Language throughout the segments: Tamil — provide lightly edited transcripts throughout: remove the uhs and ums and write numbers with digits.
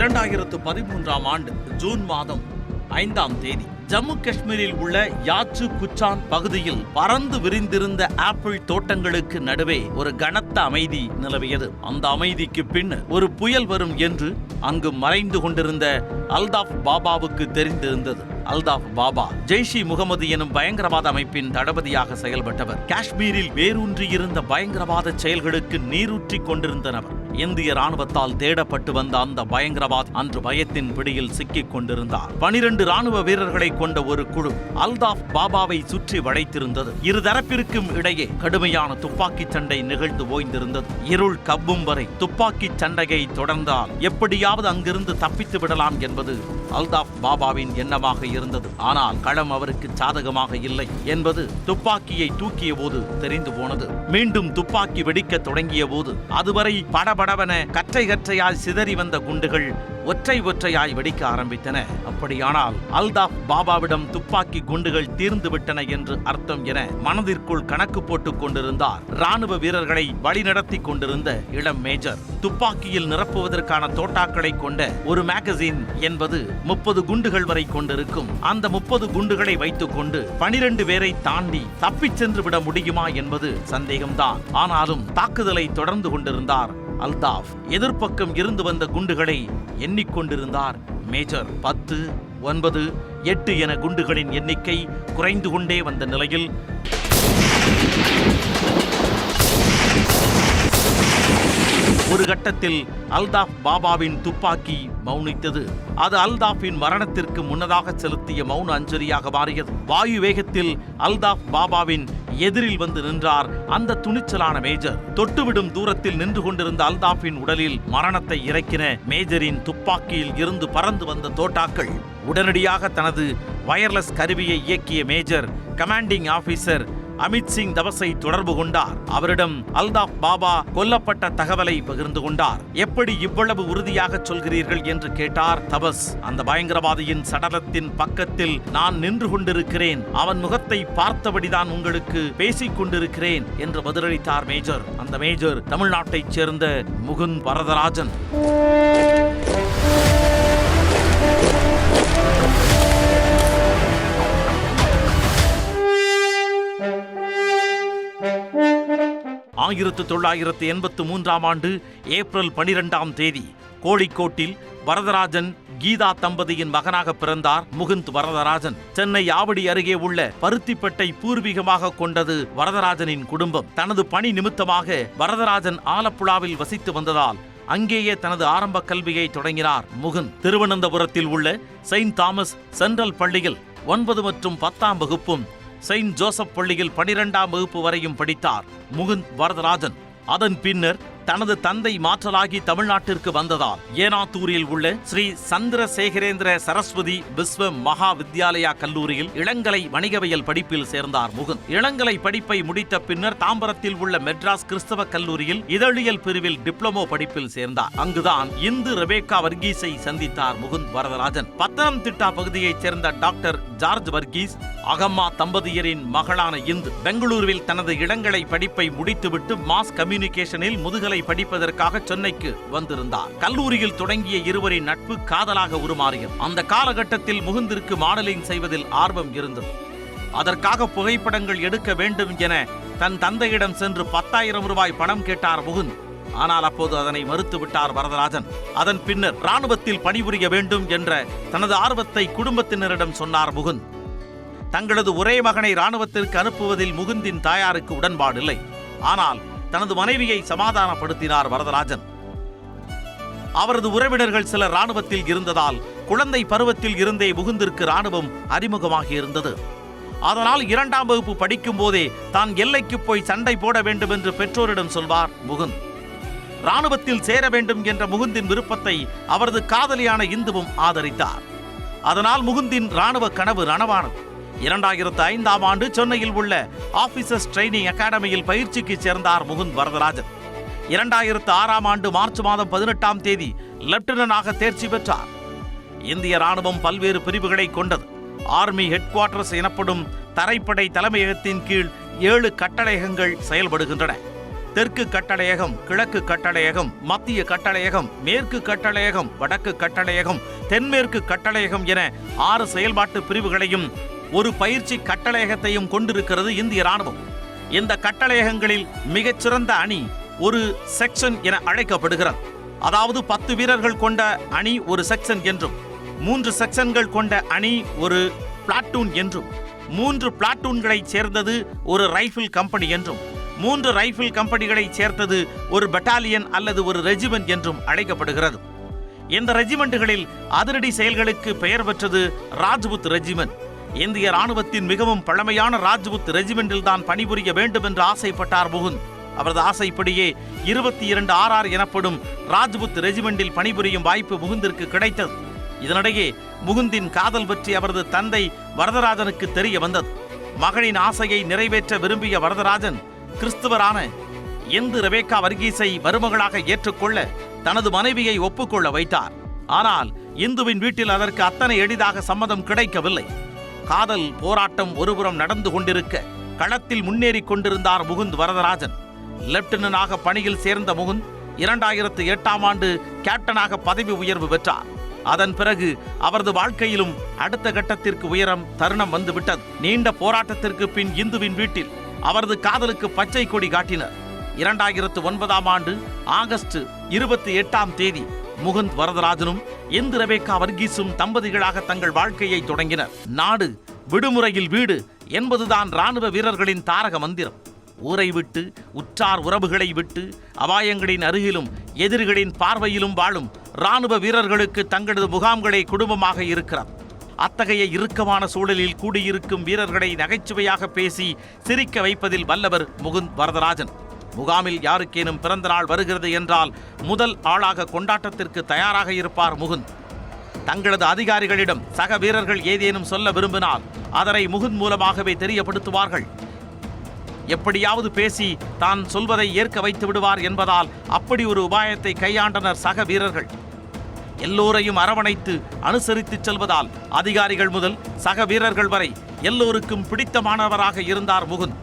2013ஆம் ஆண்டு ஜூன் மாதம் 5ஆம் தேதி ஜம்மு காஷ்மீரில் உள்ள யாச்சு குச்சான் பகுதியில் பறந்து விரிந்திருந்த ஆப்பிள் தோட்டங்களுக்கு நடுவே ஒரு கனத்த அமைதி நிலவியது. அந்த அமைதிக்கு பின் ஒரு புயல் வரும் என்று அங்கு மறைந்து கொண்டிருந்த அல்தாஃப் பாபாவுக்கு தெரிந்திருந்தது. அல்தாஃப் பாபா ஜெய்ஷ் இ முகமது எனும் பயங்கரவாத அமைப்பின் தளபதியாக செயல்பட்டவர். காஷ்மீரில் வேரூன்றியிருந்த பயங்கரவாத செயல்களுக்கு நீரூற்றி கொண்டிருந்த நபர். இந்திய ராணுவத்தால் தேடப்பட்டு வந்த அந்த பயங்கரவாதி அன்று பயத்தின் பிடியில் சிக்கிக் கொண்டிருந்தார். 12 ராணுவ வீரர்களை கொண்ட ஒரு குழு அல்தாஃப் பாபாவை சுற்றி வளைத்திருந்தது. இருதரப்பிற்கும் இடையே கடுமையான துப்பாக்கி சண்டை நிகழ்ந்து ஓய்ந்திருந்தது. இருள் கவ்வும் வரை துப்பாக்கி சண்டையை தொடர்ந்தால் எப்படியாவது அங்கிருந்து தப்பித்து விடலாம் என்பது அல்தாஃப் பாபாவின் எண்ணமாக இருந்தது. ஆனால் களம் அவருக்கு சாதகமாக இல்லை என்பது துப்பாக்கியை தூக்கிய போது தெரிந்து போனது. மீண்டும் துப்பாக்கி வெடிக்க தொடங்கிய போது அதுவரை படபடவென கற்றை கற்றையாய் சிதறி வந்த குண்டுகள் ஒற்றை ஒற்றையாய் வெடிக்க ஆரம்பித்தன. அப்படியானால் அல்தாஃப் பாபாவிடம் துப்பாக்கி குண்டுகள் தீர்ந்து விட்டன என்று அர்த்தம் என மனதிற்குள் கணக்கு போட்டுக் கொண்டிருந்தார் ராணுவ வீரர்களை வழிநடத்தி கொண்டிருந்த இளம் மேஜர். துப்பாக்கியில் நிரப்புவதற்கான தோட்டாக்களை கொண்ட ஒரு மேகசின் என்பது 30 குண்டுகள் வரை கொண்டிருக்கும். அந்த 30 குண்டுகளை வைத்துக் கொண்டு 12 பேரை தாண்டி தப்பிச் சென்று விட முடியுமா என்பது சந்தேகம்தான். ஆனாலும் தாக்குதலை தொடர்ந்து கொண்டிருந்தார் அல்தாஃப். எதிர்ப்பக்கம் இருந்து வந்த குண்டுகளை எண்ணிக்கொண்டிருந்தார் மேஜர். 10, 9, 8 என குண்டுகளின் எண்ணிக்கை குறைந்து கொண்டே வந்த நிலையில் ஒரு கட்டத்தில் அல்தாஃப் பாபாவின் துப்பாக்கி மௌனித்தது. அது அல்தாஃபின் மரணத்திற்கு முன்னதாக செலுத்திய மௌன அஞ்சலியாக மாறியது. வாயு வேகத்தில் அல்தாஃப் பாபாவின் எதிரில் வந்து நின்றார் அந்த துணிச்சலான மேஜர். தொட்டுவிடும் தூரத்தில் நின்று கொண்டிருந்த அல்தாஃபின் உடலில் மரணத்தை இறக்கின மேஜரின் துப்பாக்கியில் இருந்து பறந்து வந்த தோட்டாக்கள். உடனடியாக தனது வயர்லெஸ் கருவியை இயக்கிய major commanding officer Amit Singh தபஸை தொடர்பு கொண்டார். அவரிடம் அல்தாஃப் பாபா கொல்லப்பட்ட தகவலை பகிர்ந்து கொண்டார். எப்படி இவ்வளவு உறுதியாக சொல்கிறீர்கள் என்று கேட்டார் தபஸ். அந்த பயங்கரவாதியின் சடலத்தின் பக்கத்தில் நான் நின்று கொண்டிருக்கிறேன். அவன் முகத்தை பார்த்தபடிதான் உங்களுக்கு பேசிக் கொண்டிருக்கிறேன் என்று பதிலளித்தார் மேஜர். அந்த மேஜர் தமிழ்நாட்டைச் சேர்ந்த முகுந்த் வரதராஜன். ஆயிரத்து 1983ஆம் ஆண்டு ஏப்ரல் 12ஆம் தேதி கோழிக்கோட்டில் வரதராஜன் கீதா தம்பதியின் மகனாக பிறந்தார் முகுந்த் வரதராஜன். சென்னை ஆவடி அருகே உள்ள பருத்திப்பட்டை பூர்வீகமாக கொண்டது வரதராஜனின் குடும்பம். தனது பணி நிமித்தமாக வரதராஜன் ஆலப்புழாவில் வசித்து வந்ததால் அங்கேயே தனது ஆரம்ப கல்வியை தொடங்கினார் முகுந்த். திருவனந்தபுரத்தில் உள்ள செயின்ட் தாமஸ் சென்ட்ரல் பள்ளியில் 9 மற்றும் 10ஆம் வகுப்பும், செயின்ட் ஜோசப் பள்ளியில் 12ஆம் வகுப்பு வரையும் படித்தார் முகுந்த் வரதராஜன். அதன் பின்னர் தனது தந்தை மாற்றலாகி தமிழ்நாட்டிற்கு வந்ததால் ஏனாத்தூரில் உள்ள ஸ்ரீ சந்திரசேகரேந்திர சரஸ்வதி விஸ்வ மகா வித்யாலயா கல்லூரியில் இளங்கலை வணிகவியல் படிப்பில் சேர்ந்தார் முகுந்த். இளங்கலை படிப்பை முடித்த பின்னர் தாம்பரத்தில் உள்ள மெட்ராஸ் கிறிஸ்தவ கல்லூரியில் இதழியல் பிரிவில் டிப்ளமோ படிப்பில் சேர்ந்தார். அங்குதான் இந்து ரெபேக்கா வர்கீஸை சந்தித்தார் முகுந்த் வரதராஜன். பத்தனம்திட்டா பகுதியைச் சேர்ந்த டாக்டர் ஜார்ஜ் வர்கீஸ் அகம்மா தம்பதியரின் மகளான இந்து பெங்களூருவில் தனது இளங்கலை படிப்பை முடித்துவிட்டு மாஸ் கம்யூனிகேஷனில் முதுகலை படிப்பதற்காக சென்னைக்கு வந்திருந்தார். கல்லூரியில் தொடங்கிய இருவரின் நட்பு காதலாக உருமாறியது. அந்த காலகட்டத்தில் முகுந்திற்கு மாடலிங் செய்வதில் ஆர்வம் இருந்தது. அதற்காக புகைப்படங்கள் எடுக்க வேண்டும் என தன் தந்தையிடம் சென்று 10,000 ரூபாய் பணம் கேட்டார் முகுந்த். ஆனால் அப்போது அதனை மறுத்துவிட்டார் வரதராஜன். அதன் பின்னர் ராணுவத்தில் பணிபுரிய வேண்டும் என்ற தனது ஆர்வத்தை குடும்பத்தினரிடம் சொன்னார் முகுந்த். தங்களது ஒரே மகனை ராணுவத்திற்கு அனுப்புவதில் முகுந்தின் தாயாருக்கு உடன்பாடில்லை. ஆனால் தனது மனைவியை சமாதானப்படுத்தினார் வரதராஜன். அவரது உறவினர்கள் சிலர் ராணுவத்தில் இருந்ததால் குழந்தை பருவத்தில் இருந்தே முகுந்திற்கு ராணுவம் அறிமுகமாகி இருந்தது. அதனால் 2ஆம் வகுப்பு படிக்கும் போதே தான் எல்லைக்கு போய் சண்டை போட வேண்டும் என்று பெற்றோரிடம் சொல்வார் முகுந்த். ராணுவத்தில் சேர வேண்டும் என்ற முகுந்தின் விருப்பத்தை அவரது காதலியான இந்துவும் ஆதரித்தார். அதனால் முகுந்தின் ராணுவ கனவு நனவானது. 2005ஆம் ஆண்டு சென்னையில் உள்ள ஆபீசர்ஸ் ட்ரைனிங் அகாடமியில் பயிற்சிக்கு சேர்ந்தார் முகுந்த் வரதராஜன். 2006ஆம் ஆண்டு மார்ச் மாதம் 18ஆம் தேதி லெப்டினன்டாக தேர்ச்சி பெற்றார். இந்திய ராணுவம் பல்வேறு பிரிவுகளை கொண்டது. ஆர்மி ஹெட் குவார்ட்டர்ஸ் எனப்படும் தரைப்படை தலைமையகத்தின் கீழ் 7 கட்டளையகங்கள் செயல்படுகின்றன. தெற்கு கட்டளையகம், கிழக்கு கட்டளையகம், மத்திய கட்டளையகம், மேற்கு கட்டளையகம், வடக்கு கட்டளையகம், தென்மேற்கு கட்டளையகம் என 6 செயல்பாட்டு பிரிவுகளையும் ஒரு பயிற்சி கட்டளையகத்தையும் கொண்டிருக்கிறது இந்திய ராணுவம். இந்த கட்டளையகங்களில் மிகச்சிறந்த அணி ஒரு செக்ஷன் என அழைக்கப்படுகிறது. அதாவது 10 வீரர்கள் கொண்ட அணி ஒரு செக்ஷன் என்றும், 3 செக்ஷன்கள் கொண்ட அணி ஒரு பிளாட்டூன் என்றும், 3 பிளாட்டூன்களை சேர்ந்தது ஒரு ரைபிள் கம்பெனி என்றும், 3 ரைபிள் கம்பெனிகளை சேர்த்தது ஒரு பெட்டாலியன் அல்லது ஒரு ரெஜிமெண்ட் என்றும் அழைக்கப்படுகிறது. இந்த ரெஜிமெண்ட்டுகளில் அதிரடி செயல்களுக்கு பெயர் பெற்றது ராஜ்புத் ரெஜிமெண்ட். இந்திய ராணுவத்தின் மிகவும் பழமையான ராஜ்புத் ரெஜிமெண்டில் தான் பணிபுரிய வேண்டும் என்று ஆசைப்பட்டார் முகுந்த். அவரது ஆசைப்படியே 22 RR எனப்படும் ராஜ்புத் ரெஜிமெண்டில் பணிபுரியும் வாய்ப்பு முகுந்திற்கு கிடைத்தது. இதனிடையே முகுந்தின் காதல் பற்றி அவரது தந்தை வரதராஜனுக்கு தெரிய வந்தது. மகனின் ஆசையை நிறைவேற்ற விரும்பிய வரதராஜன் கிறிஸ்துவரான இந்து ரெபேக்கா வர்கீஸை மருமகளாக ஏற்றுக்கொள்ள தனது மனைவியை ஒப்புக்கொள்ள வைத்தார். ஆனால் இந்துவின் வீட்டில் அதற்கு அத்தனை எளிதாக சம்மதம் கிடைக்கவில்லை. காதல் போராட்டம் ஒருபுறம் நடந்து கொண்டிருக்க களத்தில் முன்னேறி கொண்டிருந்தார் முகுந்த் வரதராஜன். லெப்டினன்டாக பணியில் சேர்ந்த முகுந்த் 2008ஆம் ஆண்டு கேப்டனாக பதவி உயர்வு பெற்றார். அதன் பிறகு அவரது வாழ்க்கையிலும் அடுத்த கட்டத்திற்கு உயரம் தருணம் வந்துவிட்டது. நீண்ட போராட்டத்திற்கு பின் இந்துவின் வீட்டில் அவரது காதலுக்கு பச்சை கொடி காட்டினர். 2009ஆம் ஆண்டு ஆகஸ்ட் 28ஆம் தேதி முகுந்த் வரதராஜனும் இந்து ரெபேக்கா வர்கீஸும் தம்பதிகளாக தங்கள் வாழ்க்கையை தொடங்கினர். நாடு விடுமுறையில் வீடு என்பதுதான் ராணுவ வீரர்களின் தாரக மந்திரம். ஊரை விட்டு, உற்றார் உறவுகளை விட்டு, அபாயங்களின் அருகிலும் எதிரிகளின் பார்வையிலும் வாழும் ராணுவ வீரர்களுக்கு தங்களது முகாம்களே குடும்பமாக இருக்கிறது. அத்தகைய இறுக்கமான சூழலில் கூடியிருக்கும் வீரர்களை நகைச்சுவையாக பேசி சிரிக்க வைப்பதில் வல்லவர் முகுந்த் வரதராஜன். முகாமில் யாருக்கேனும் பிறந்த நாள் வருகிறது என்றால் முதல் ஆளாக கொண்டாட்டத்திற்கு தயாராக இருப்பார் முகுந்த். தங்களது அதிகாரிகளிடம் சக வீரர்கள் ஏதேனும் சொல்ல விரும்பினால் அதனை முகுந்த் மூலமாகவே தெரியப்படுத்துவார்கள். எப்படியாவது பேசி தான் சொல்வதை ஏற்க வைத்து விடுவார் என்பதால் அப்படி ஒரு உபாயத்தை கையாண்டனர் சக வீரர்கள். எல்லோரையும் அரவணைத்து அனுசரித்து செல்வதால் அதிகாரிகள் முதல் சக வீரர்கள் வரை எல்லோருக்கும் பிடித்தமானவராக இருந்தார் முகுந்த்.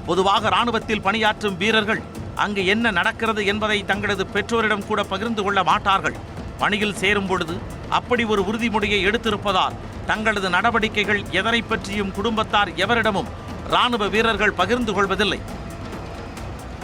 பொதுவாக ராணுவத்தில் பணியாற்றும் வீரர்கள் அங்கு என்ன நடக்கிறது என்பதை தங்களது பெற்றோரிடம் கூட பகிர்ந்து கொள்ள மாட்டார்கள். பணியில் சேரும் பொழுது அப்படி ஒரு உறுதிமொழியை எடுத்திருப்பதால் தங்களது நடவடிக்கைகள் எதனை பற்றியும் குடும்பத்தார் எவரிடமும் ராணுவ வீரர்கள் பகிர்ந்து கொள்வதில்லை.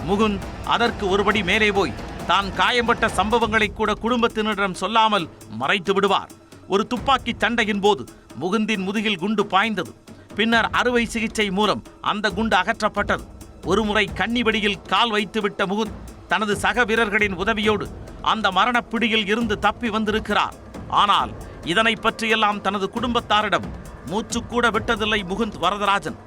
முகுந்த் அதற்கு ஒருபடி மேலே போய் தான் காயம்பட்ட சம்பவங்களை கூட குடும்பத்தினரிடம் சொல்லாமல் மறைத்து விடுவார். ஒரு துப்பாக்கி சண்டையின் போது முகுந்தின் முதுகில் குண்டு பாய்ந்தது. பின்னர் அறுவை சிகிச்சை மூலம் அந்த குண்டு அகற்றப்பட்டது. ஒருமுறை கன்னிவெடியில் கால் வைத்துவிட்ட முகுந்த் தனது சக வீரர்களின் உதவியோடு அந்த மரணப்பிடியில் இருந்து தப்பி வந்திருக்கிறார். ஆனால் இதனை பற்றியெல்லாம் தனது குடும்பத்தாரிடம் மூச்சுக்கூட விட்டதில்லை முகுந்த் வரதராஜன்.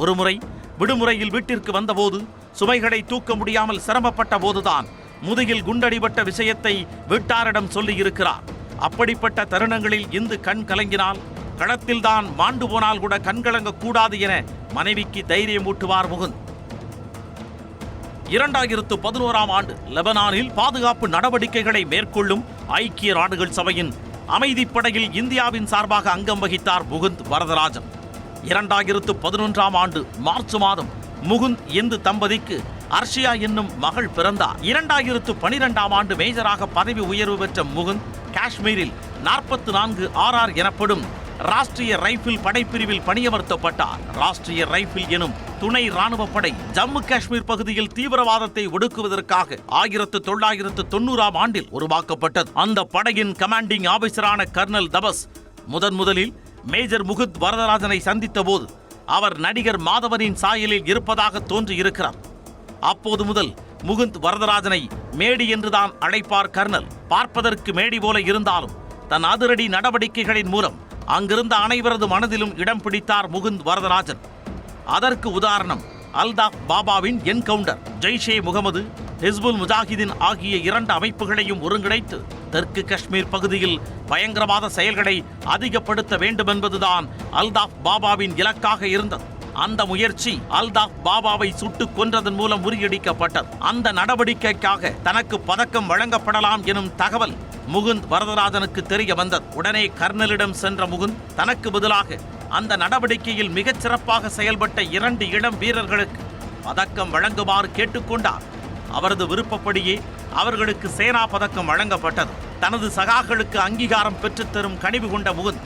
ஒருமுறை விடுமுறையில் வீட்டிற்கு வந்தபோது சுமைகளை தூக்க முடியாமல் சிரமப்பட்ட போதுதான் முதுகில் குண்டடிபட்ட விஷயத்தை வீட்டாரிடம் சொல்லியிருக்கிறார். அப்படிப்பட்ட தருணங்களில் இந்து கண் கலங்கினால், களத்தில்தான் மாண்டு போனால் கூட கண்கலங்க கூடாது என மனைவிக்கு தைரியம் ஊட்டுவார் முகுந்த். 2011ஆம் ஆண்டு லெபனானில் பாதுகாப்பு நடவடிக்கைகளை மேற்கொள்ளும் ஐக்கிய நாடுகள் சபையின் அமைதிப்படையில் இந்தியாவின் சார்பாக அங்கம் வகித்தார் முகுந்த் வரதராஜன். 2011ஆம் ஆண்டு மார்ச் மாதம் முகுந்த் இந்து தம்பதிக்கு அர்ஷியா என்னும் மகள் பிறந்தார். 2012ஆம் ஆண்டு மேஜராக பதவி உயர்வு பெற்ற முகுந்த் காஷ்மீரில் 44 RR எனப்படும் ராஷ்டிரிய ரைபிள் படைப்பிரிவில் பணியமர்த்தப்பட்டார். ராஷ்டிரிய ரைபிள் எனும் துணை ராணுவ படை ஜம்மு காஷ்மீர் பகுதியில் தீவிரவாதத்தை ஒடுக்குவதற்காக 1990ஆம் ஆண்டில் உருவாக்கப்பட்டது. அந்த படையின் கமாண்டிங் ஆபீசரான கர்னல் தபஸ் முதலில் மேஜர் முகுந்த் வரதராஜனை சந்தித்த போது அவர் நடிகர் மாதவனின் சாயலில் இருப்பதாக தோன்றியிருக்கிறார். அப்போது முதல் முகுந்த் வரதராஜனை மேடி என்றுதான் அழைப்பார் கர்னல். பார்ப்பதற்கு மேடி போல இருந்தாலும் தன் அதிரடி நடவடிக்கைகளின் மூலம் அங்கிருந்த அனைவரது மனதிலும் இடம் பிடித்தார் முகுந்த் வரதராஜன். அதற்கு உதாரணம் அல்தாஃப் பாபாவின் என்கவுண்டர். ஜெய்ஷே முகமது, ஹிஸ்புல் முஜாஹிதீன் ஆகிய 2 அமைப்புகளையும் ஒருங்கிணைத்து தெற்கு காஷ்மீர் பகுதியில் பயங்கரவாத செயல்களை அதிகப்படுத்த வேண்டும் என்பதுதான் அல்தாஃப் பாபாவின் இலக்காக இருந்தது. அந்த முயற்சி அல்தாஃப் பாபாவை சுட்டுக் கொன்றதன் மூலம் முறியடிக்கப்பட்டது. அந்த நடவடிக்கைக்காக தனக்கு பதக்கம் வழங்கப்படலாம் எனும் தகவல் முகுந்த் வரதராஜனுக்கு தெரிய வந்தது. உடனே கர்னலிடம் சென்ற முகுந்த் தனக்கு பதிலாக அந்த நடவடிக்கையில் மிகச் சிறப்பாக செயல்பட்ட 2 இளம் வீரர்களுக்கு பதக்கம் வழங்குமாறு கேட்டுக்கொண்டார். அவரது விருப்பப்படியே அவர்களுக்கு சேனா பதக்கம் வழங்கப்பட்டது. தனது சகாக்களுக்கு அங்கீகாரம் பெற்றுத்தரும் கனிவு கொண்ட முகுந்த்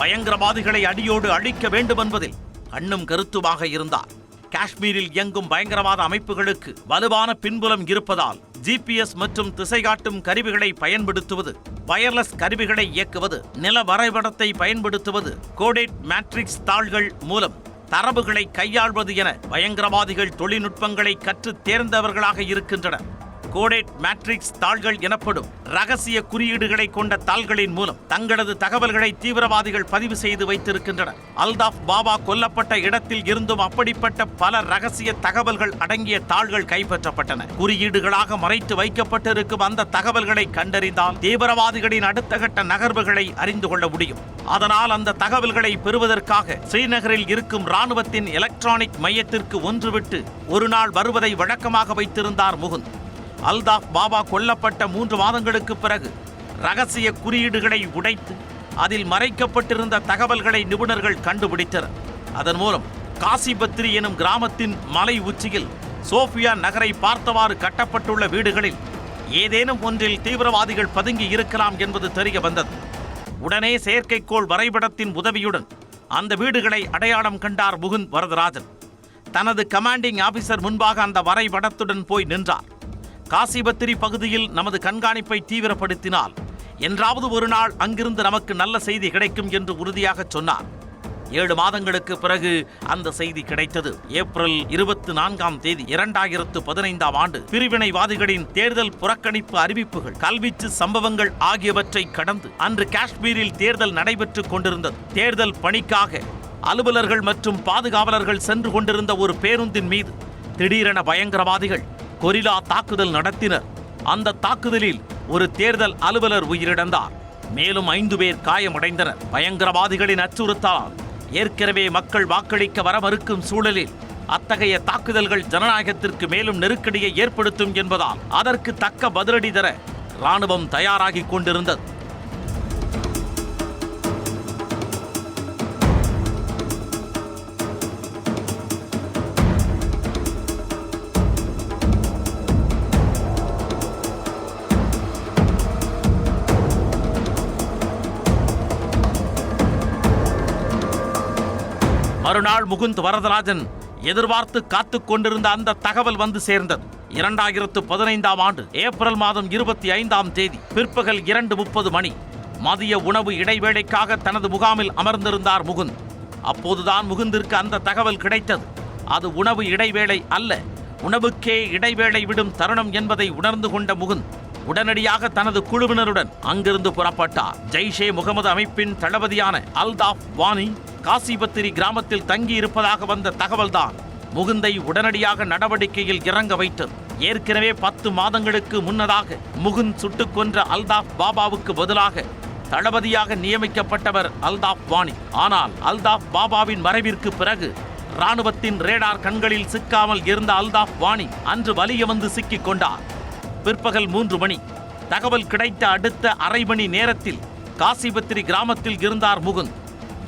பயங்கரவாதிகளை அடியோடு அழிக்க வேண்டும் என்பதில் கண்ணும் கருத்துமாக இருந்தார். காஷ்மீரில் இயங்கும் பயங்கரவாத அமைப்புகளுக்கு வலுவான பின்புலம் இருப்பதால் GPS மற்றும் திசைகாட்டும் கருவிகளை பயன்படுத்துவது, வயர்லெஸ் கருவிகளை இயக்குவது, நில வரைபடத்தை பயன்படுத்துவது, கோடேட் மேட்ரிக்ஸ் தாள்கள் மூலம் தரவுகளை கையாள்வது என பயங்கரவாதிகள் தொழில்நுட்பங்களை கற்று தேர்ந்தவர்களாக இருக்கின்றனர். கோடேட் மேட்ரிக்ஸ் தாள்கள் எனப்படும் ரகசிய குறியீடுகளை கொண்ட தாள்களின் மூலம் தங்களது தகவல்களை தீவிரவாதிகள் பதிவு செய்து வைத்திருக்கின்றனர். அல்தாஃப் பாபா கொல்லப்பட்ட இடத்தில் இருந்தும் அப்படிப்பட்ட பல ரகசிய தகவல்கள் அடங்கிய தாள்கள் கைப்பற்றப்பட்டன. குறியீடுகளாக மறைத்து வைக்கப்பட்டிருக்கும் அந்த தகவல்களை கண்டறிந்தால் தீவிரவாதிகளின் அடுத்த கட்ட நகர்வுகளை அறிந்து கொள்ள முடியும். அதனால் அந்த தகவல்களை பெறுவதற்காக ஸ்ரீநகரில் இருக்கும் ராணுவத்தின் எலக்ட்ரானிக் மையத்திற்கு ஒன்றுவிட்டு ஒரு நாள் வருவதை வழக்கமாக வைத்திருந்தார் முகுந்த். அல்தாஃப் பாபா கொல்லப்பட்ட 3 மாதங்களுக்கு பிறகு ரகசிய குறியீடுகளை உடைத்து அதில் மறைக்கப்பட்டிருந்த தகவல்களை நிபுணர்கள் கண்டுபிடித்தனர். அதன் மூலம் காசிபத்ரி எனும் கிராமத்தின் மலை உச்சியில் சோஃபியா நகரை பார்த்தவாறு கட்டப்பட்டுள்ள வீடுகளில் ஏதேனும் ஒன்றில் தீவிரவாதிகள் பதுங்கி இருக்கலாம் என்பது தெரிய வந்தது. உடனே செயற்கைக்கோள் வரைபடத்தின் உதவியுடன் அந்த வீடுகளை அடையாளம் கண்டார் முகுந்த் வரதராஜன். தனது கமாண்டிங் ஆபீசர் முன்பாக அந்த வரைபடத்துடன் போய் நின்றார். காசிபத்ரி பகுதியில் நமது கண்காணிப்பை தீவிரப்படுத்தினால் என்றாவது ஒரு நாள் அங்கிருந்து நமக்கு நல்ல செய்தி கிடைக்கும் என்று உறுதியாக சொன்னார். 7 மாதங்களுக்கு பிறகு அந்த செய்தி கிடைத்தது. ஏப்ரல் 24ஆம் தேதி 2015ஆம் ஆண்டு பிரிவினைவாதிகளின் தேர்தல் புறக்கணிப்பு அறிவிப்புகள், கல்வீச்சு சம்பவங்கள் ஆகியவற்றை கடந்து அன்று காஷ்மீரில் தேர்தல் நடைபெற்றுக் கொண்டிருந்தது. தேர்தல் பணிக்காக அலுவலர்கள் மற்றும் பாதுகாவலர்கள் சென்று கொண்டிருந்த ஒரு பேருந்தின் மீது திடீரென பயங்கரவாதிகள் கொரில்லா தாக்குதல் நடத்தினர். அந்த தாக்குதலில் ஒரு தேர்தல் அலுவலர் உயிரிழந்தார். மேலும் 5 பேர் காயமடைந்தனர். பயங்கரவாதிகளின் அச்சுறுத்தலால் ஏற்கனவே மக்கள் வாக்களிக்க வர மறுக்கும் சூழலில் அத்தகைய தாக்குதல்கள் ஜனநாயகத்திற்கு மேலும் நெருக்கடியை ஏற்படுத்தும் என்பதால் அதற்கு தக்க பதிலடி தர ராணுவம் தயாராகி கொண்டிருந்தது. மறுநாள் முகுந்த் வரதராஜன் எதிர்பார்த்து காத்துக் கொண்டிருந்த அந்த தகவல் வந்து சேர்ந்தது. 2015ஆம் ஆண்டு ஏப்ரல் மாதம் 25ஆம் தேதி பிற்பகல் 2:30 மணி மதிய உணவு இடைவேளைக்காக தனது முகாமில் அமர்ந்திருந்தார் முகுந்த். அப்போதுதான் முகுந்திற்கு அந்த தகவல் கிடைத்தது. அது உணவு இடைவேளை அல்ல, உணவுக்கே இடைவேளை விடும் தருணம் என்பதை உணர்ந்து கொண்ட முகுந்த் உடனடியாக தனது குழுவினருடன் அங்கிருந்து புறப்பட்டார். ஜெய்ஷே முகமது அமைப்பின் தளபதியான அல்தாஃப் வானி காசிபத்ரி கிராமத்தில் தங்கி இருப்பதாக வந்த தகவல்தான் முகுந்தை உடனடியாக நடவடிக்கையில் இறங்க வைத்தது. ஏற்கனவே 10 மாதங்களுக்கு முன்னதாக முகுந்த் சுட்டுக் கொன்ற அல்தாஃப் பாபாவுக்கு பதிலாக தளபதியாக நியமிக்கப்பட்டவர் அல்தாஃப் வானி. ஆனால் அல்தாஃப் பாபாவின் மறைவிற்கு பிறகு ராணுவத்தின் ரேடார் கண்களில் சிக்காமல் இருந்த அல்தாஃப் வானி அன்று வலிய வந்து சிக்கிக் கொண்டார். பிற்பகல் 3 மணி தகவல் கிடைத்த அடுத்த அரை மணி நேரத்தில் காசிபத்ரி கிராமத்தில் இருந்தார் முகுந்த்.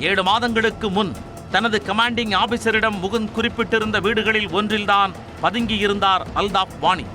7 மாதங்களுக்கு முன் தனது கமாண்டிங் ஆபீசரிடம் முகுந்த் குறிப்பிட்டிருந்த வீடுகளில் ஒன்றில்தான் பதுங்கியிருந்தார் அல்தாஃப் வானி.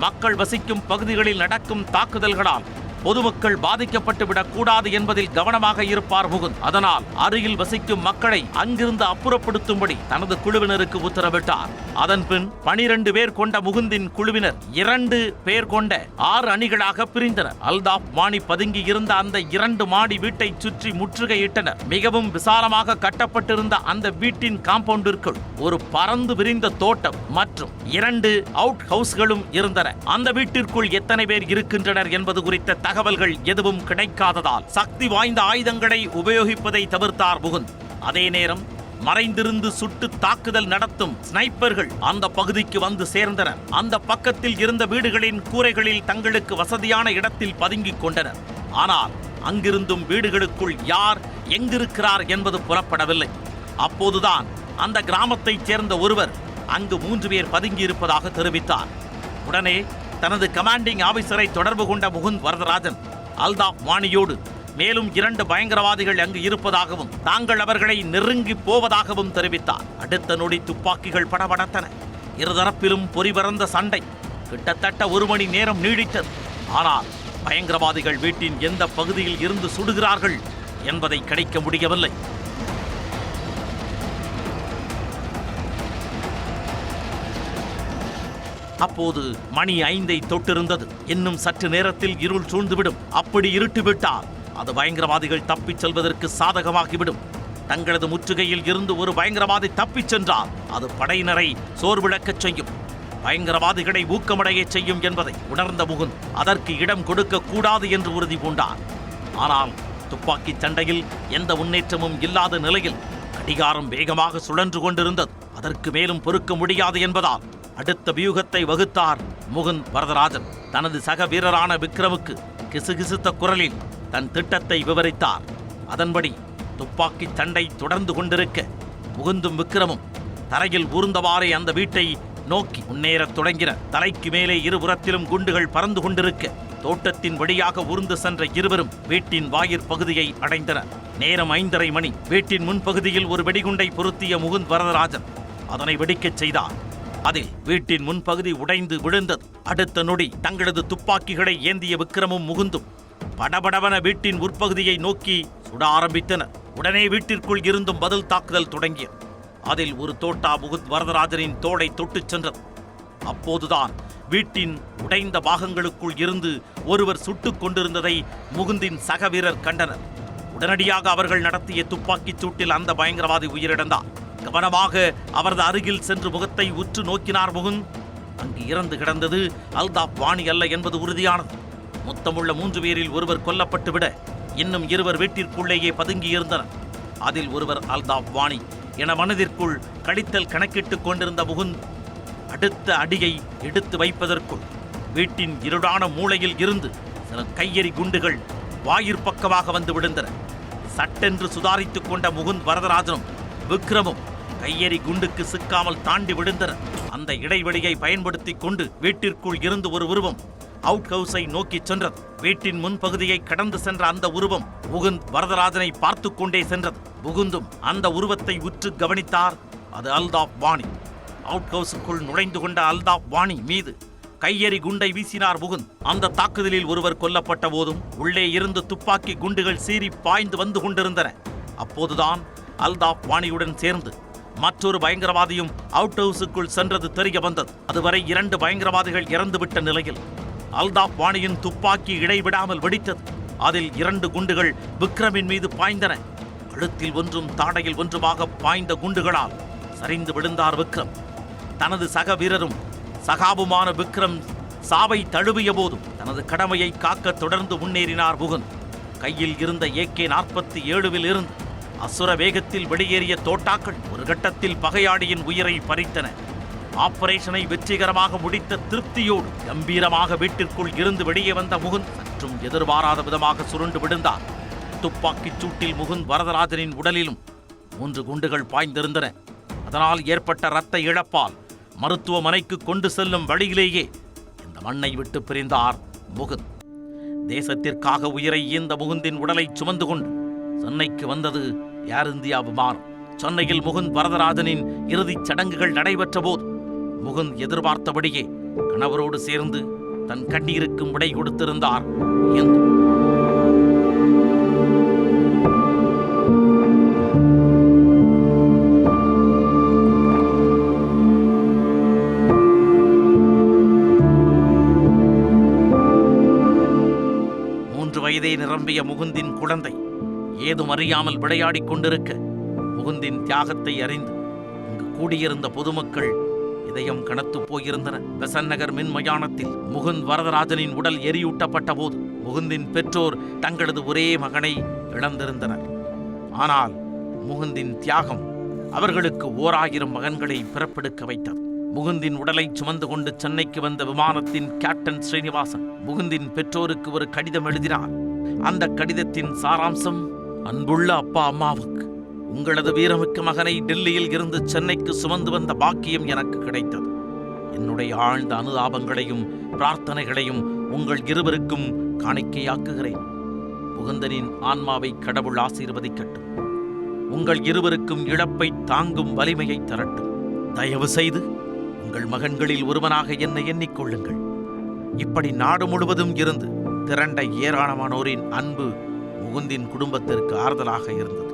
மக்கள் வசிக்கும் பகுதிகளில் நடக்கும் தாக்குதல்களால் பொதுமக்கள் பாதிக்கப்பட்டுவிடக் கூடாது என்பதில் கவனமாக இருப்பார் முகுந்த். அதனால் அருகில் வசிக்கும் மக்களை அங்கிருந்து அப்புறப்படுத்தும்படி தனது குழுவினருக்கு உத்தரவிட்டார். அதன்பின் 12 பேர் கொண்ட முகுந்தின் குழுவினர் 2 பேர் கொண்ட 6 அணிகளாக பிரிந்தனர். அல்தாஃப் வானி பதுங்கி இருந்த அந்த 2 மாடி வீட்டை சுற்றி முற்றுகையிட்டனர். மிகவும் விசாலமாக கட்டப்பட்டிருந்த அந்த வீட்டின் காம்பவுண்டிற்குள் ஒரு பறந்து விரிந்த தோட்டம் மற்றும் 2 அவுட் ஹவுஸ்களும் இருந்தன. அந்த வீட்டிற்குள் எத்தனை பேர் இருக்கின்றனர் என்பது குறித்த தகவல்கள் எதுவும் கிடைக்காததால் சக்தி வாய்ந்த ஆயுதங்களை உபயோகிப்பதை தவிர்த்தார் முகுந்த். அதே நேரம் மறைந்திருந்து சுட்டு தாக்குதல் நடத்தும் ஸ்னைப்பர்கள் அந்த பகுதிக்கு வந்து சேர்ந்தனர். அந்த பக்கத்தில் இருந்த வீடுகளின் கூரைகளில் தங்களுக்கு வசதியான இடத்தில் பதுங்கிக் கொண்டனர். ஆனால் அங்கிருந்தும் வீடுகளுக்குள் யார் எங்கிருக்கிறார் என்பது புறப்படவில்லை. அப்போதுதான் அந்த கிராமத்தைச் சேர்ந்த ஒருவர் அங்கு 3 பேர் பதுங்கியிருப்பதாக தெரிவித்தார். உடனே தனது கமாண்டிங் ஆபீசரை தொடர்பு கொண்ட முகுந்த் வரதராஜன் அல்தாஃப் வானியோடு மேலும் 2 பயங்கரவாதிகள் அங்கு இருப்பதாகவும் தாங்கள் அவர்களை நெருங்கி போவதாகவும் தெரிவித்தார். அடுத்த நொடி துப்பாக்கிகள் படபடத்தன. இருதரப்பிலும் பொறிபறந்த சண்டை கிட்டத்தட்ட 1 மணி நேரம் நீடித்தது. ஆனால் பயங்கரவாதிகள் வீட்டின் எந்த பகுதியில் இருந்து சுடுகிறார்கள் என்பதை கணிக்க முடியவில்லை. அப்போது மணி 5ஐ தொட்டிருந்தது. இன்னும் சற்று நேரத்தில் இருள் சூழ்ந்துவிடும். அப்படி இருட்டுவிட்டால் அது பயங்கரவாதிகள் தப்பிச் செல்வதற்கு சாதகமாகிவிடும். தங்களது முற்றுகையில் இருந்து ஒரு பயங்கரவாதி தப்பிச் சென்றால் அது படையினரை சோர்விழக்கச் செய்யும், பயங்கரவாதிகளை ஊக்கமடைய செய்யும் என்பதை உணர்ந்த முகுந்த் அதற்கு இடம் கொடுக்க கூடாது என்று உறுதி பூண்டார். ஆனால் துப்பாக்கி சண்டையில் எந்த முன்னேற்றமும் இல்லாத நிலையில் கடிகாரம் வேகமாக சுழன்று கொண்டிருந்தது. அதற்கு மேலும் பொறுக்க முடியாது என்பதால் அடுத்த வியூகத்தை வகுத்தார் முகுந்த் வரதராஜன். தனது சக வீரரான விக்ரமுக்கு கிசுகிசுத்த குரலில் தன் திட்டத்தை விவரித்தார். அதன்படி துப்பாக்கி சண்டை தொடர்ந்து கொண்டிருக்க முகுந்தும் விக்ரமும் தரையில் ஊர்ந்தவாறே அந்த வீட்டை நோக்கி முன்னேறத் தொடங்கினர். தலைக்கு மேலே இருபுறத்திலும் குண்டுகள் பறந்து கொண்டிருக்க தோட்டத்தின் வழியாக ஊர்ந்து சென்ற இருவரும் வீட்டின் வாயிற் பகுதியை அடைந்தனர். நேரம் 5:30 மணி. வீட்டின் முன்பகுதியில் ஒரு வெடிகுண்டை பொருத்திய முகுந்த் வரதராஜன் அதனை வெடிக்கச் செய்தார். அதில் வீட்டின் முன்பகுதி உடைந்து விழுந்தது. அடுத்த நொடி தங்களது துப்பாக்கிகளை ஏந்திய விக்ரமும் முகுந்தும் படபடவன வீட்டின் உட்பகுதியை நோக்கி சுட ஆரம்பித்தனர். உடனே வீட்டிற்குள் இருந்தும் பதில் தாக்குதல் தொடங்கியது. அதில் ஒரு தோட்டா முகுந்த் வரதராஜனின் தோளை தொட்டுச் சென்றது. அப்போதுதான் வீட்டின் உடைந்த பாகங்களுக்குள் இருந்து ஒருவர் சுட்டுக் கொண்டிருந்ததை முகுந்தின் சக வீரர் கண்டனர். உடனடியாக அவர்கள் நடத்திய துப்பாக்கிச் சூட்டில் அந்த பயங்கரவாதி உயிரிழந்தார். கவனமாக அவரது அருகில் சென்று முகத்தை உற்று நோக்கினார் முகுந்த். அங்கு இறந்து கிடந்தது அல்தாப் வாணி அல்ல என்பது உறுதியானது. மொத்தமுள்ள 3 பேரில் ஒருவர் கொல்லப்பட்டு விட இன்னும் 2 வீட்டிற்குள்ளேயே பதுங்கியிருந்தனர். அதில் ஒருவர் அல்தாப் வாணி என மனதிற்குள் கழித்தல் கணக்கிட்டுக் கொண்டிருந்த முகுந்த் அடுத்த அடியை எடுத்து வைப்பதற்குள் வீட்டின் இருடான மூலையில் இருந்து சில கையெறி குண்டுகள் வாயிற் பக்கமாக வந்து விழுந்தன. சட்டென்று சுதாரித்துக் கொண்ட முகுந்த் வரதராஜனும் விக்ரமும் கையெறி குண்டுக்கு சிக்காமல் தாண்டி விழுந்தனர். அந்த இடைவெளியை பயன்படுத்திக் கொண்டு வீட்டிற்குள் இருந்து ஒரு உருவம் அவுட் ஹவுஸை நோக்கி சென்றது. வீட்டின் முன்பகுதியை கடந்து சென்ற அந்த உருவம் முகுந்த் வரதராஜனை பார்த்து கொண்டே சென்றது. முகுந்தும் அந்த உருவத்தை உற்று கவனித்தார். அது அல்தாப் வாணி. அவுட் ஹவுஸுக்குள் நுழைந்து கொண்ட அல்தாப் வாணி மீது கையெறி குண்டை வீசினார் முகுந்த். அந்த தாக்குதலில் ஒருவர் கொல்லப்பட்ட போதும் உள்ளே இருந்து துப்பாக்கி குண்டுகள் சீறி பாய்ந்து வந்து கொண்டிருந்தன. அப்போதுதான் அல்தாப் வாணியுடன் சேர்ந்து மற்றொரு பயங்கரவாதியும் அவுட் ஹவுஸுக்குள் சென்றது தெரிய வந்தது. அதுவரை 2 பயங்கரவாதிகள் இறந்துவிட்ட நிலையில் அல்தாப் வாணியின் துப்பாக்கி இடைவிடாமல் வெடித்தது. அதில் 2 குண்டுகள் விக்ரமின் மீது பாய்ந்தன. கழுத்தில் ஒன்றும் தாடையில் ஒன்றுமாக பாய்ந்த குண்டுகளால் சரிந்து விழுந்தார் விக்ரம். தனது சக வீரரும் சகாபுமான விக்ரம் சாவை தழுவிய போதும் தனது கடமையை காக்க தொடர்ந்து முன்னேறினார் முகுந்த். கையில் இருந்த AK-47 இருந்து அசுர வேகத்தில் வெளியேறிய தோட்டாக்கள் ஒரு கட்டத்தில் பகையாளியின் உயிரை பறித்தன. ஆபரேஷனை வெற்றிகரமாக முடித்த திருப்தியோடு கம்பீரமாக வீட்டிற்குள் இருந்து வெளியே வந்த முகுந்த் சற்றும் எதிர்பாராத விதமாக சுருண்டு விழுந்தார். துப்பாக்கிச் சூட்டில் முகுந்த் வரதராஜனின் உடலிலும் 3 குண்டுகள் பாய்ந்திருந்தன. அதனால் ஏற்பட்ட இரத்த இழப்பால் மருத்துவமனைக்கு கொண்டு செல்லும் வழியிலேயே இந்த மண்ணை விட்டு பிரிந்தார் முகுந்த். தேசத்திற்காக உயிரை ஈந்த முகுந்தின் உடலை சுமந்து கொண்டு சென்னைக்கு வந்தது ஏர் இந்தியா விமானம். சென்னையில் முகுந்த் வரதராஜனின் இறுதிச் சடங்குகள் நடைபெற்ற போது முகுந்த் எதிர்பார்த்தபடியே கணவரோடு சேர்ந்து தன் கண்ணீருக்கும் விடை கொடுத்திருந்தார். வயதே நிரம்பிய முகுந்தின் குழந்தை ஏதும் அறியாமல் விளையாடிக் கொண்டிருக்க முகுந்தின் தியாகத்தை அறிந்து இங்கு கூடியிருந்த பொதுமக்கள் இதயம் கனத்து போயிருந்தனர். பெசன்ட் நகர் மின் மயானத்தில் முகுந்த் வரதராஜனின் உடல் எரியூட்டப்பட்ட போது முகுந்தின் பெற்றோர் தங்களது ஒரே மகனை இழந்திருந்தனர். ஆனால் முகுந்தின் தியாகம் அவர்களுக்கு 1000 மகன்களை பிறப்பெடுக்க வைத்தது. முகுந்தின் உடலை சுமந்து கொண்டு சென்னைக்கு வந்த விமானத்தின் கேப்டன் ஸ்ரீனிவாசன் முகுந்தின் பெற்றோருக்கு ஒரு கடிதம் எழுதினார். அந்த கடிதத்தின் சாராம்சம்: அன்புள்ள அப்பா அம்மாவுக்கு, உங்களது வீரமிக்க மகனை டெல்லியில் இருந்து சென்னைக்கு சுமந்து வந்த பாக்கியம் எனக்கு கிடைத்தது. என்னுடைய ஆழ்ந்த அனுதாபங்களையும் பிரார்த்தனைகளையும் உங்கள் இருவருக்கும் காணிக்கையாக்குகிறேன். முகுந்தனின் ஆன்மாவை கடவுள் ஆசீர்வதிக்கட்டும். உங்கள் இருவருக்கும் இழப்பை தாங்கும் வலிமையை தரட்டும். தயவு செய்து உங்கள் மகன்களில் ஒருவனாக என்னை எண்ணிக்கொள்ளுங்கள். இப்படி நாடு முழுவதும் இருந்து திரண்ட ஏராளமானோரின் அன்பு முகுந்தின் குடும்பத்திற்கு ஆறுதலாக இருந்தது.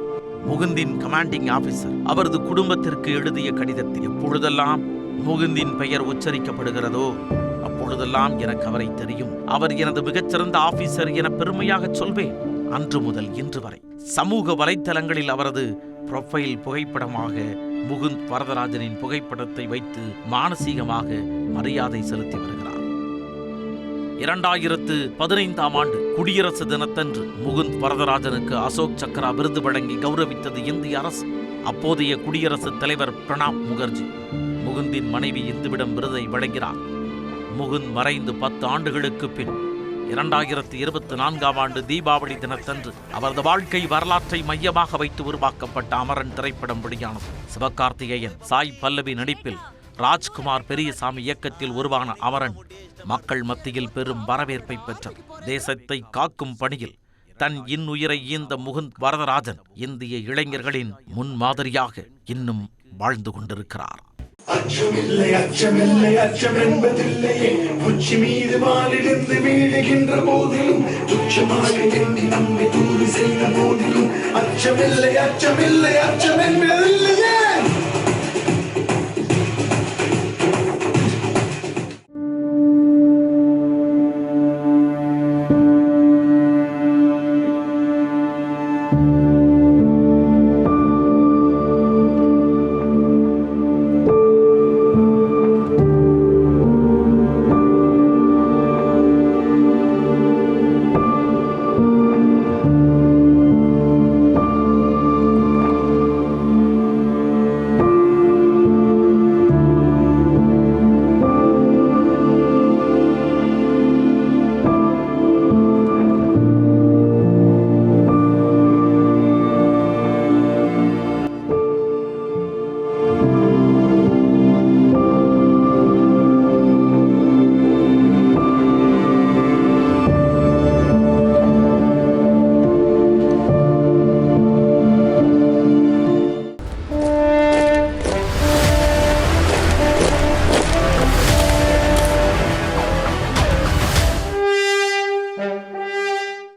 முகுந்தின் கமாண்டிங் ஆபீசர் அவரது குடும்பத்திற்கு எழுதிய கடிதத்தில், எப்பொழுதெல்லாம் முகுந்தின் பெயர் உச்சரிக்கப்படுகிறதோ அப்பொழுதெல்லாம் எனக்கு அவரை தெரியும். அவர் எனது மிகச்சிறந்த ஆபீசர் என பெருமையாக சொல்வேன். அன்று முதல் இன்று வரை சமூக வலைத்தளங்களில் அவரது புரொஃபைல் புகைப்படமாக முகுந்த் வரதராஜனின் புகைப்படத்தை வைத்து மானசீகமாக மரியாதை செலுத்தி வருகிறார். 2015ஆம் ஆண்டு குடியரசு தினத்தன்று முகுந்த் வரதராஜனுக்கு அசோக் சக்ரா விருது வழங்கி கௌரவித்தது இந்திய அரசு. அப்போதைய குடியரசுத் தலைவர் பிரணாப் முகர்ஜி முகுந்தின் மனைவி இந்துவிடம் விருதை வழங்கினார். முகுந்த் மறைந்து 10 ஆண்டுகளுக்கு பின் 2024ஆம் ஆண்டு தீபாவளி தினத்தன்று அவரது வாழ்க்கை வரலாற்றை மையமாக வைத்து உருவாக்கப்பட்ட அமரன் திரைப்படம் வெளியானது. சிவகார்த்திகேயன், சாய் பல்லவி நடிப்பில் ராஜ்குமார் பெரியசாமி இயக்கத்தில் உருவான அமரன் மக்கள் மத்தியில் பெரும் வரவேற்பை பெற்றது. தேசத்தை காக்கும் பணியில் தன் இன்னுயிரை ஈந்த முகுந்த் வரதராஜன் இந்திய இளைஞர்களின் முன்மாதிரியாக இன்னும் வாழ்ந்து கொண்டிருக்கிறார். அச்சமில்லை அச்சமில்லை அச்சம் என்பதில்லையே, உச்சி மீது வாலிலிருந்து வீழுகின்ற போதிலும் துச்சமாக எண்ணி நம்மை தூது செய்த போதிலும் அச்சமில்லை அச்சமில்லை அச்சம் என்பதில்லையே.